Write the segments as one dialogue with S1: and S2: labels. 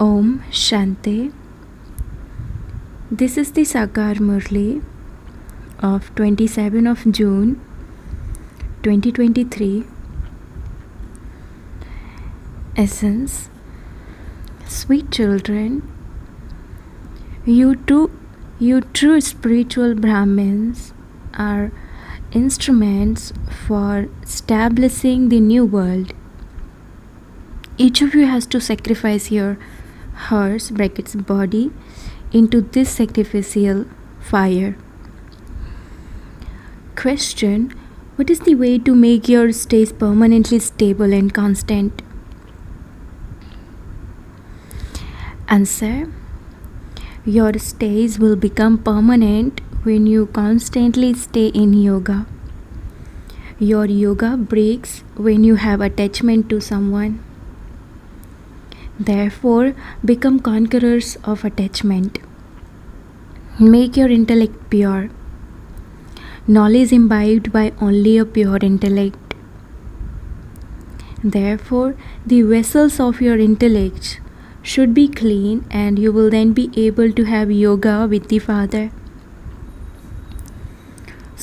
S1: Om Shanti. This is the Sakar Murli of 27 of June 2023. Essence. Sweet children, you true spiritual Brahmins are instruments for establishing the new world. Each of you has to sacrifice your horse body into this sacrificial fire. Question: what is the way to make your stays permanently stable and constant? Answer: your stays will become permanent when you constantly stay in yoga. Your yoga breaks when you have attachment to someone. Therefore, become conquerors of attachment. Make your intellect pure. Knowledge imbibed by only a pure intellect. Therefore, the vessels of your intellect should be clean, and you will then be able to have yoga with the Father.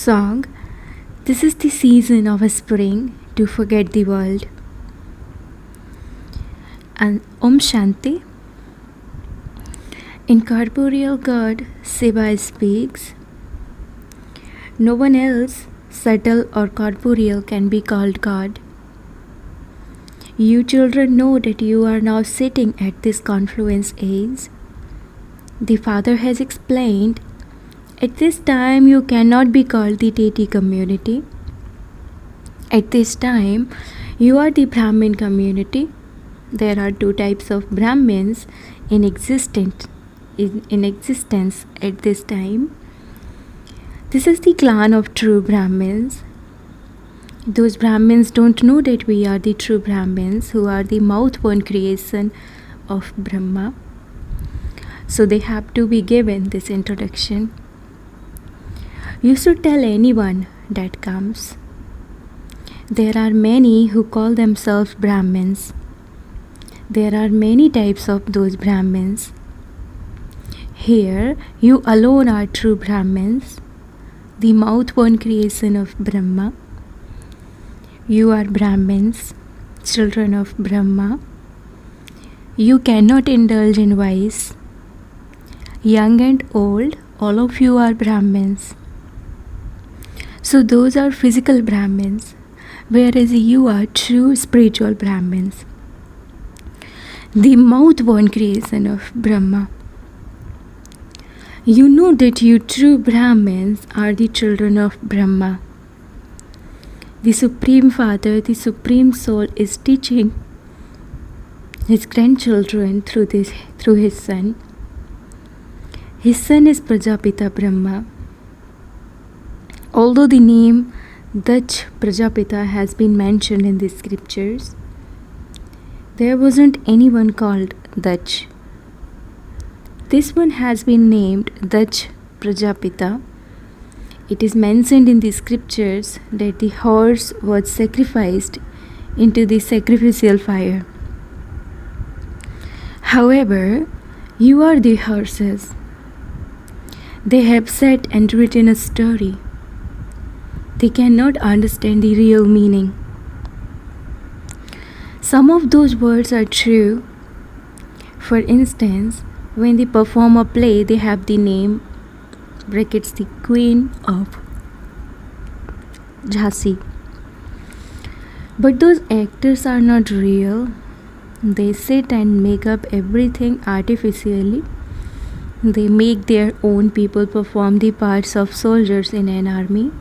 S1: Song. This is the season of spring to forget the world. And Om Shanti. Incorporeal God, Shiva speaks. No one else, subtle or corporeal, can be called God. You children know that you are now sitting at this confluence age. The Father has explained, at this time you cannot be called the deity community. At this time, you are the Brahmin community. There are two types of Brahmins in existence at this time. This is the clan of true Brahmins. Those Brahmins don't know that we are the true Brahmins who are the mouth-born creation of Brahma. So they have to be given this introduction. You should tell anyone that comes. There are many who call themselves Brahmins. There are many types of those Brahmins. Here, you alone are true Brahmins, the mouth-born creation of Brahma. You are Brahmins, children of Brahma. You cannot indulge in vice. Young and old, all of you are Brahmins. So those are physical Brahmins, whereas you are true spiritual Brahmins, the mouth-born creation of Brahma. You know that you true Brahmins are the children of Brahma. The Supreme Father, the Supreme Soul, is teaching his grandchildren through his son. His son is Prajapita Brahma. Although the name Dach Prajapita has been mentioned in the scriptures, there wasn't anyone called Dach. This one has been named Dach Prajapita. It is mentioned in the scriptures that the horse was sacrificed into the sacrificial fire. However, you are the horses. They have sat and written a story. They cannot understand the real meaning. Some of those words are true. For instance, when they perform a play, they have the name the Queen of Jhansi. But those actors are not real. They sit and make up everything artificially. They make their own people perform the parts of soldiers in an army.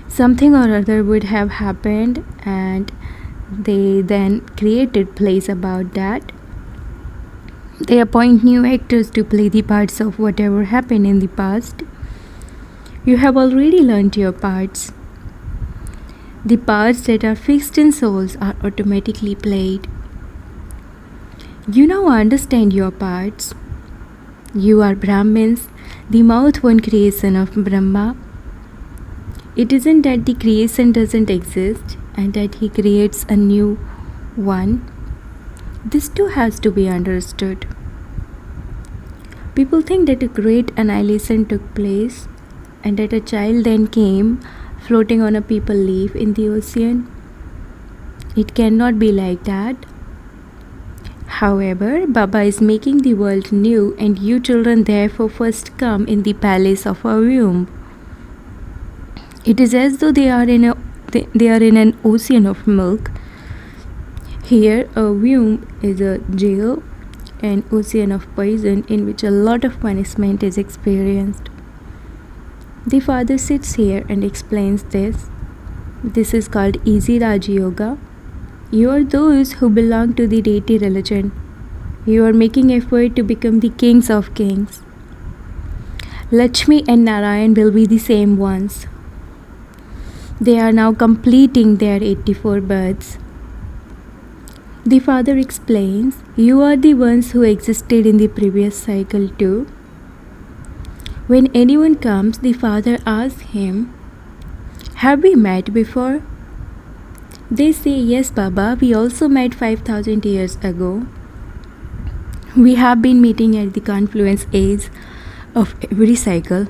S1: Something or other would have happened, and they then created plays about that. They appoint new actors to play the parts of whatever happened in the past. You have already learnt your parts. The parts that are fixed in souls are automatically played. You now understand your parts. You are Brahmins, the mouth-born creation of Brahma. It isn't that the creation doesn't exist and that he creates a new one. This too has to be understood. People think that a great annihilation took place and that a child then came floating on a paper leaf in the ocean. It cannot be like that. However, Baba is making the world new, and you children therefore first come in the palace of a womb. It is as though they are in an ocean of milk. Here, a womb is a jail, an ocean of poison in which a lot of punishment is experienced. The father sits here and explains this. This is called Easy Raj Yoga. You are those who belong to the deity religion. You are making effort to become the kings of kings. Lakshmi and Narayan will be the same ones. They are now completing their 84 births. The father explains, you are the ones who existed in the previous cycle too. When anyone comes, the father asks him, have we met before? They say, yes, Baba, we also met 5,000 years ago. We have been meeting at the confluence age of every cycle,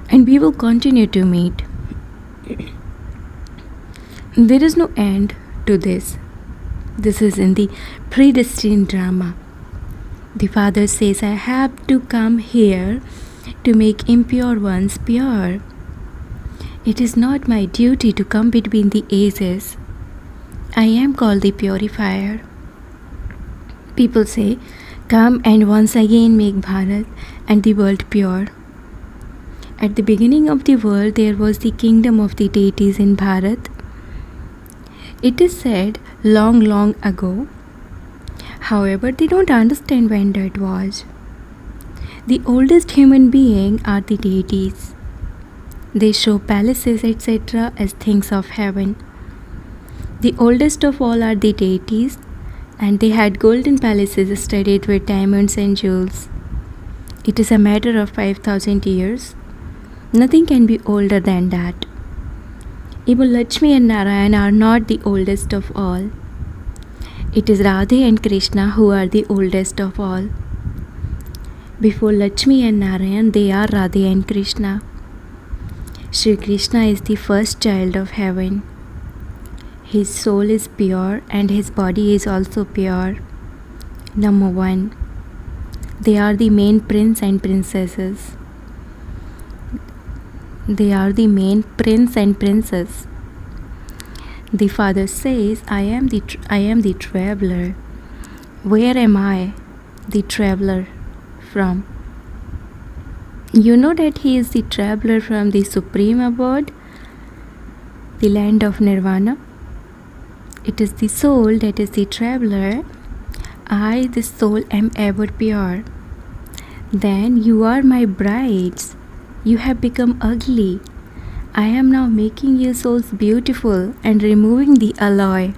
S1: and we will continue to meet. There is no end to this. This is in the predestined drama. The father says, I have to come here to make impure ones pure. It is not my duty to come between the ages. I am called the purifier. People say, come and once again make Bharat and the world pure. At the beginning of the world, there was the kingdom of the deities in Bharat. It is said long, long ago. However, they don't understand when that was. The oldest human beings are the deities. They show palaces, etc. as things of heaven. The oldest of all are the deities, and they had golden palaces studded with diamonds and jewels. It is a matter of 5,000 years. Nothing can be older than that. Even Lakshmi and Narayan are not the oldest of all. It is Radhe and Krishna who are the oldest of all. Before Lakshmi and Narayan, they are Radhe and Krishna. Shri Krishna is the first child of heaven. His soul is pure and his body is also pure. Number 1. They are the main prince and princesses. They are the main prince and princess. The father says, I am the traveler. Where am I, the traveler, from? You know that he is the traveler from the supreme abode, the land of nirvana. It is the soul that is the traveler. I, the soul, am ever pure. Then you are my brides. You have become ugly. I am now making you souls beautiful and removing the alloy.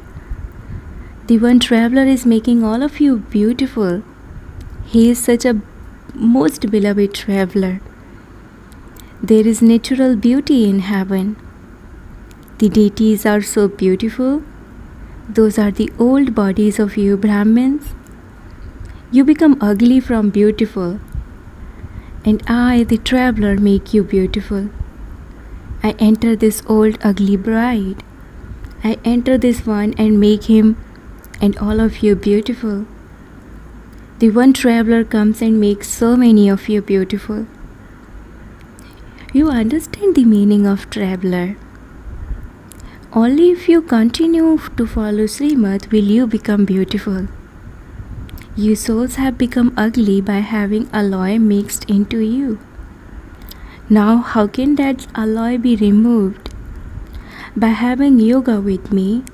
S1: The one traveler is making all of you beautiful. He is such a most beloved traveler. There is natural beauty in heaven. The deities are so beautiful. Those are the old bodies of you Brahmins. You become ugly from beautiful. And I, the traveler, make you beautiful. I enter this old ugly bride. I enter this one and make him and all of you beautiful. The one traveler comes and makes so many of you beautiful. You understand the meaning of traveler. Only if you continue to follow Srimad will you become beautiful. You souls have become ugly by having alloy mixed into you. Now how can that alloy be removed? By having yoga with me,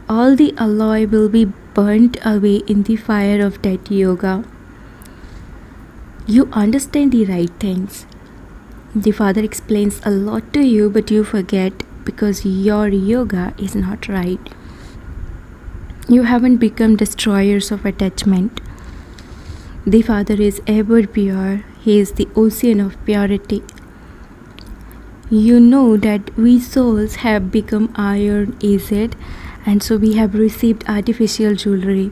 S1: all the alloy will be burnt away in the fire of that yoga. You understand the right things. The father explains a lot to you, but you forget because your yoga is not right. You haven't become destroyers of attachment. The father is ever pure. He is the ocean of purity. You know that we souls have become iron-aged and so we have received artificial jewelry.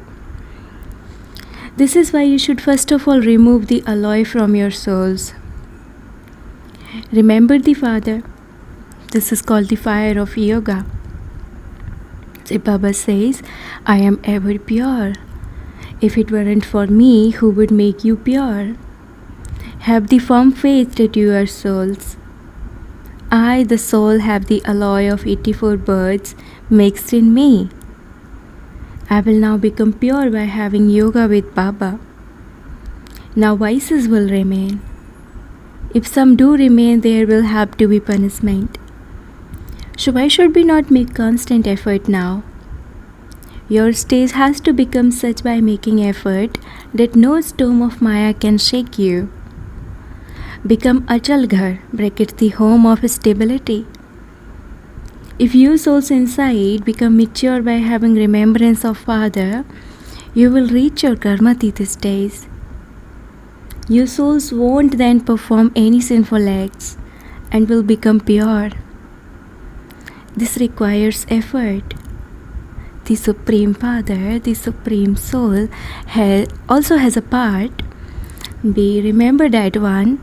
S1: This is why you should first of all remove the alloy from your souls. Remember the Father. This is called the fire of yoga. So Baba says, I am ever pure. If it weren't for me, who would make you pure? Have the firm faith that you are souls. I, the soul, have the alloy of 84 birds mixed in me. I will now become pure by having yoga with Baba. Now vices will remain. If some do remain, there will have to be punishment. So why should we not make constant effort now? Your stage has to become such by making effort that no storm of Maya can shake you. Become Achal Ghar, bracket the home of stability. If you souls inside become mature by having remembrance of Father, you will reach your karmatita stage. You souls won't then perform any sinful acts and will become pure. This requires effort. The Supreme Father, the Supreme Soul, also has a part. We remember that one.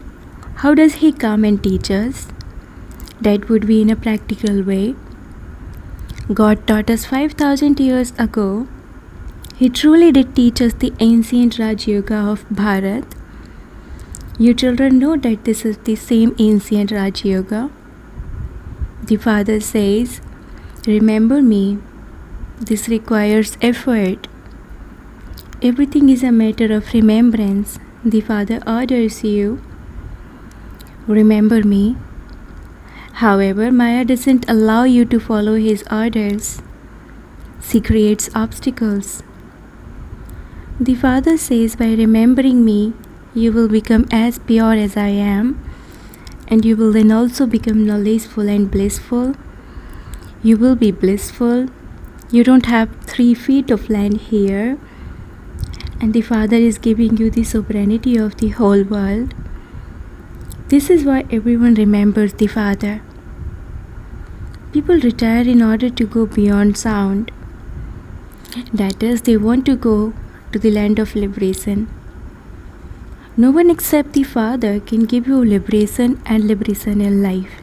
S1: How does He come and teach us? That would be in a practical way. God taught us 5,000 years ago. He truly did teach us the ancient Raj Yoga of Bharat. You children know that this is the same ancient Raj Yoga. The Father says, remember me. This requires effort. Everything is a matter of remembrance. The Father orders you. Remember me. However, Maya doesn't allow you to follow His orders. She creates obstacles. The Father says, by remembering me, you will become as pure as I am, and you will then also become knowledgeful and blissful. You will be blissful. You don't have 3 feet of land here, and the Father is giving you the sovereignty of the whole world. This is why everyone remembers the Father. People retire in order to go beyond sound. That is, they want to go to the land of liberation. No one except the Father can give you liberation and liberation in life.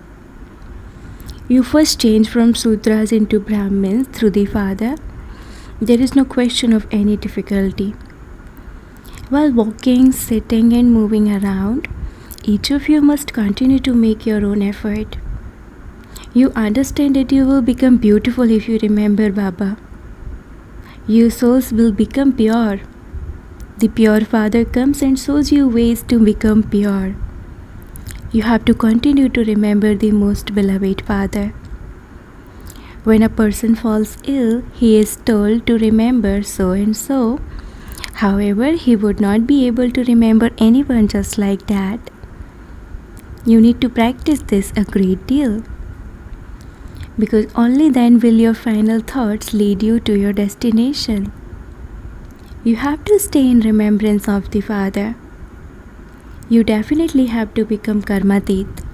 S1: You first change from Sudras into Brahmins through the Father. There is no question of any difficulty. While walking, sitting and moving around, each of you must continue to make your own effort. You understand that you will become beautiful if you remember Baba. You souls will become pure. The pure Father comes and shows you ways to become pure. You have to continue to remember the most beloved Father. When a person falls ill, he is told to remember so and so. However, he would not be able to remember anyone just like that. You need to practice this a great deal, because only then will your final thoughts lead you to your destination. You have to stay in remembrance of the Father. You definitely have to become karmatit.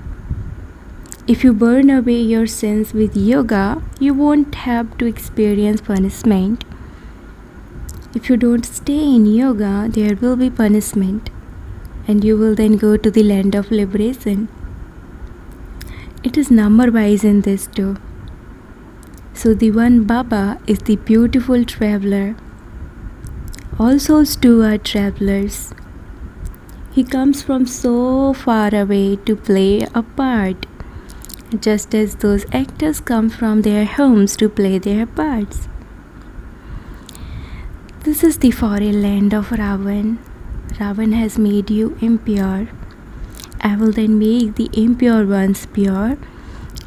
S1: If you burn away your sins with yoga, you won't have to experience punishment. If you don't stay in yoga, there will be punishment, and you will then go to the land of liberation. It is number wise in this too. So the one Baba is the beautiful traveler. All souls too are travelers. He comes from so far away to play a part, just as those actors come from their homes to play their parts. This is the foreign land of Ravan. Ravan has made you impure. I will then make the impure ones pure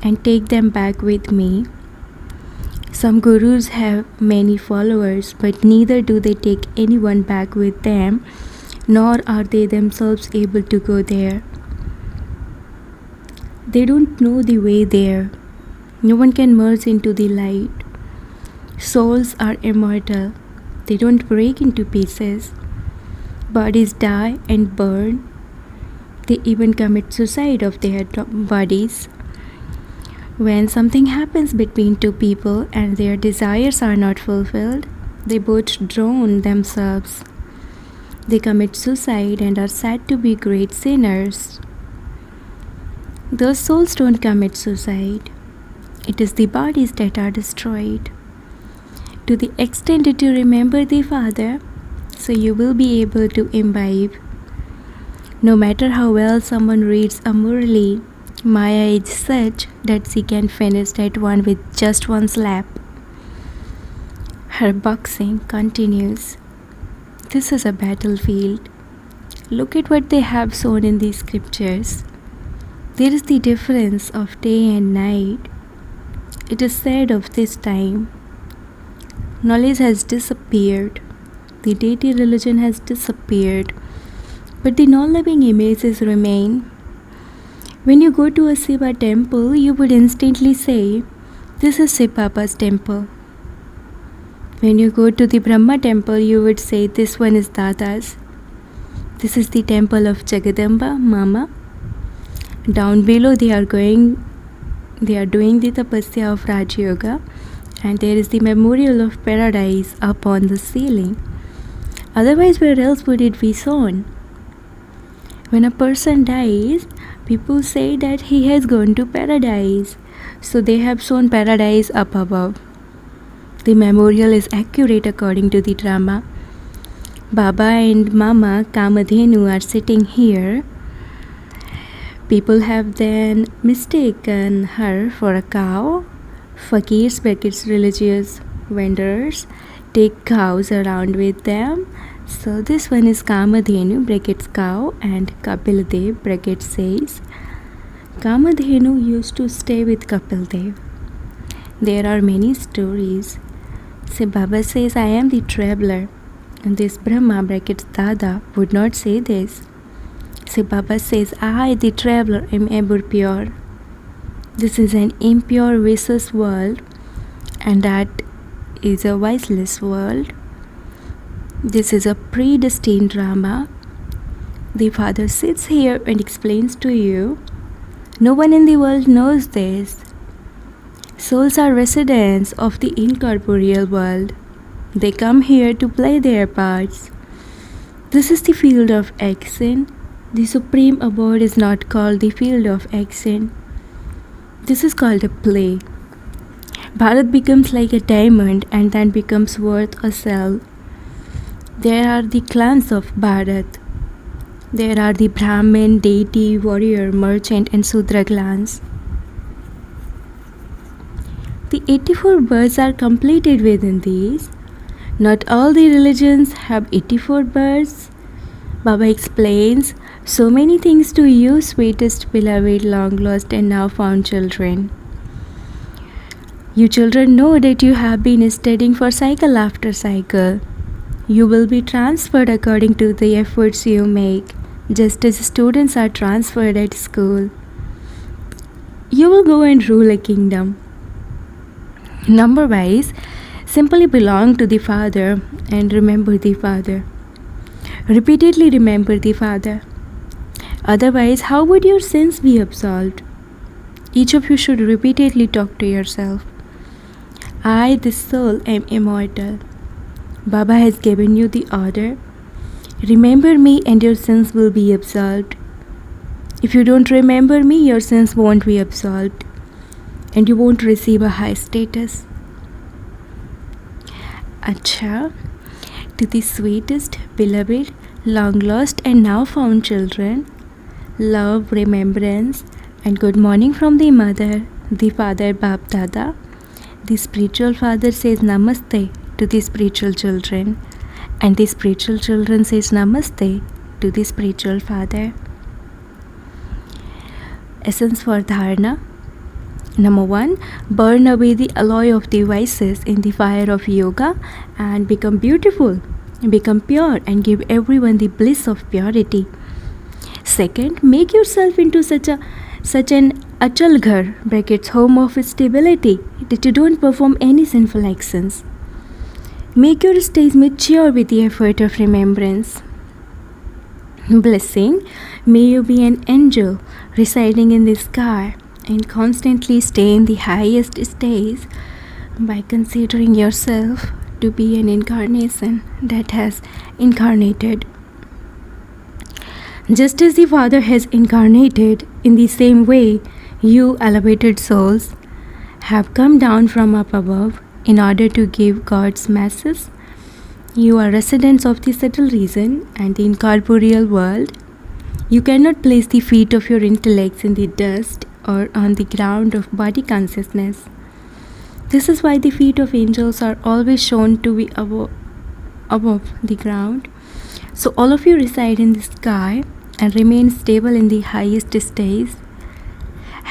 S1: and take them back with me. Some gurus have many followers, but neither do they take anyone back with them, nor are they themselves able to go there. They don't know the way there. No one can merge into the light. Souls are immortal. They don't break into pieces. Bodies die and burn. They even commit suicide of their bodies. When something happens between two people and their desires are not fulfilled, they both drown themselves. They commit suicide and are said to be great sinners. Those souls don't commit suicide. It is the bodies that are destroyed. To the extent that you remember the Father, so you will be able to imbibe. No matter how well someone reads a Murli, Maya is such that she can finish that one with just one slap. Her boxing continues. This is a battlefield. Look at what they have shown in these scriptures. There is the difference of day and night. It is said of this time. Knowledge has disappeared. The deity religion has disappeared. But the non-living images remain. When you go to a Shiva temple, you would instantly say, this is Shiv Baba's temple. When you go to the Brahma temple, you would say, this one is Dada's. This is the temple of Jagadamba, Mama. Down below they are doing the tapasya of Raj Yoga, and there is the memorial of paradise up on the ceiling. Otherwise, where else would it be shown? When a person dies, people say that he has gone to paradise. So they have shown paradise up above. The memorial is accurate according to the drama. Baba and Mama Kamadhenu are sitting here. People have then mistaken her for a cow. Fakirs, brackets religious vendors, take cows around with them. So this one is Kamadhenu, brackets cow, and Kapil Dev, brackets says. Kamadhenu used to stay with Kapil Dev. There are many stories. So Baba says, I am the traveler. And this Brahma, brackets Dada, would not say this. So Baba says, I, the traveler, am ever pure. This is an impure, vicious world, and that is a viceless world. This is a predestined drama. The Father sits here and explains to you. No one in the world knows this. Souls are residents of the incorporeal world. They come here to play their parts. This is the field of action. The supreme abode is not called the field of action. This is called a play. Bharat becomes like a diamond and then becomes worth a shell. There are the clans of Bharat. There are the Brahmin, deity, warrior, merchant and Sudra clans. The 84 births are completed within these. Not all the religions have 84 births. Baba explains so many things to you, sweetest, beloved, long lost and now found children. You children know that you have been studying for cycle after cycle. You will be transferred according to the efforts you make, just as students are transferred at school. You will go and rule a kingdom. Number-wise, simply belong to the Father and remember the Father. Repeatedly remember the Father. Otherwise, how would your sins be absolved? Each of you should repeatedly talk to yourself. I, the soul, am immortal. Baba has given you the order. Remember me and your sins will be absolved. If you don't remember me, your sins won't be absolved and you won't receive a high status. Acha, to the sweetest, beloved, long lost and now found children, love, remembrance and good morning from the mother, the father Bap Dada. The spiritual father says Namaste to the spiritual children, and the spiritual children says Namaste to the spiritual father. Essence for Dharana. Number 1, burn away the alloy of the vices in the fire of yoga and become beautiful, become pure and give everyone the bliss of purity. Second, make yourself into such an achal ghar, brackets home of stability, that you don't perform any sinful actions. Make your stage mature with the effort of remembrance. Blessing, may you be an angel residing in the sky and constantly stay in the highest states by considering yourself to be an incarnation that has incarnated. Just as the Father has incarnated, in the same way, you elevated souls have come down from up above in order to give God's message. You are residents of the subtle reason and the incorporeal world. You cannot place the feet of your intellects in the dust or on the ground of body consciousness. This is why the feet of angels are always shown to be above the ground. So all of you reside in the sky and remain stable in the highest states.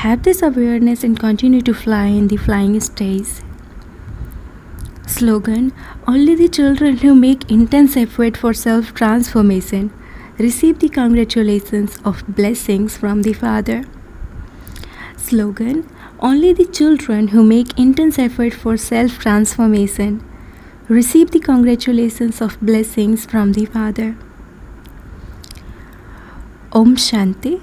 S1: Have this awareness and continue to fly in the flying states. Slogan: only the children who make intense effort for self-transformation receive the congratulations of blessings from the Father. Slogan: only the children who make intense effort for self-transformation receive the congratulations of blessings from the Father. Om Shanti.